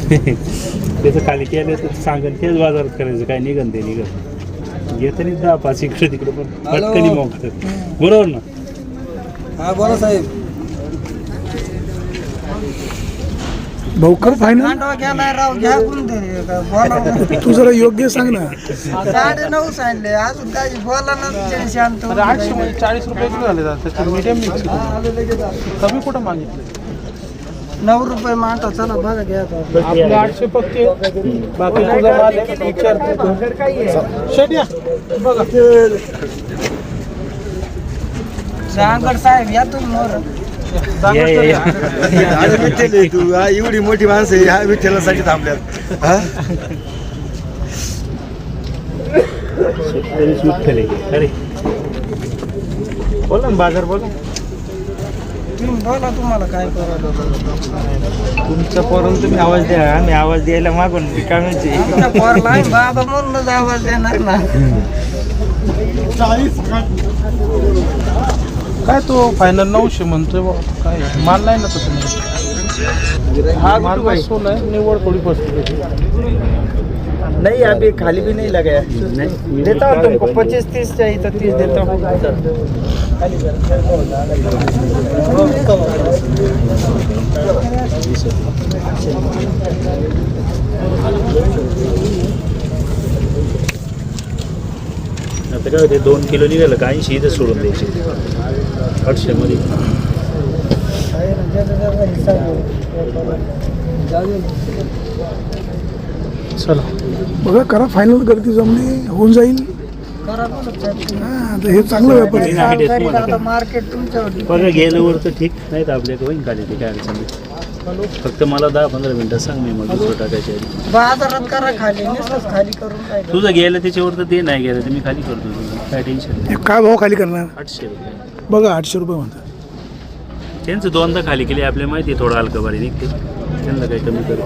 त्याचं खाली केलं तर सांगन तेच बाजारात करायचं काय निघन ते निघन घेतं नाही 10-5 इकडे तिकडे पण पटकनी मोकत बरोबर ना. हा बोला साहेब. भाऊ कर फायनल तू जरा योग्य सांग ना. 9.5 सांगले अजून काय बोला ना. 840 रुपये किलो झाले त्याचे मीडियम मिक्स कमी कुठं मागितलं. 9 रुपये माटा चला बघा घ्या. आपले 800 पक्के बाकी तुझा माल विचारतो शेट्या बघा. सांगड साहेब या तुम्ही मोर. विठ्ठल तू एवढी मोठी माणसं ह्या विठ्ठलासाठी थांबल्यात. अरे बोला ना बाजार बोला. तुम्ही बोला तुम्हाला काय करायचं. तुमच्या पोराला तुम्ही आवाज द्या आम्ही आवाज द्यायला मागून कामाचे बाबा म्हणूनच आवाज देणार ना. काय तो फायनल 900 म्हणतोय बा. काय माल नाही ना तसं हा माल बसवला आहे निवड थोडी बसली. नहीं अभी खाली भी नहीं लगाया. देता हूँ तुमको 25-30 चाहिए तो 30 देता हूँ. आता काय होते 2 किलो निघालं का 80 इथं सोडून द्यायचे 800 मध्ये. चला बघा करा फायनल गर्दी जमली होऊन जाईल. हा तर हे चांगलं व्यापार आहे. मार्केट तुमच्यावर बघा गेल्यावर तर ठीक नाही तर आपल्याकडे होईन खाली ते काय अडचण नाही. फक्त मला 10-15 मिनिटं सांग मी मग दुसरं टाकायच्या आधी. बाजारात करा खाली नुसतंच खाली करून काय. तुझं गेलं त्याच्यावर तर ते नाही गेलं तर मी खाली करतो तुझं काय टेन्शन नाही. हे काय भाव खाली करणार 800 रुपये बघा 800 रुपये म्हणतात. त्यांचं 2दा खाली केले आपल्या माहिती आहे थोडं हलकं बारी निघते त्यांना काही कमी करतो.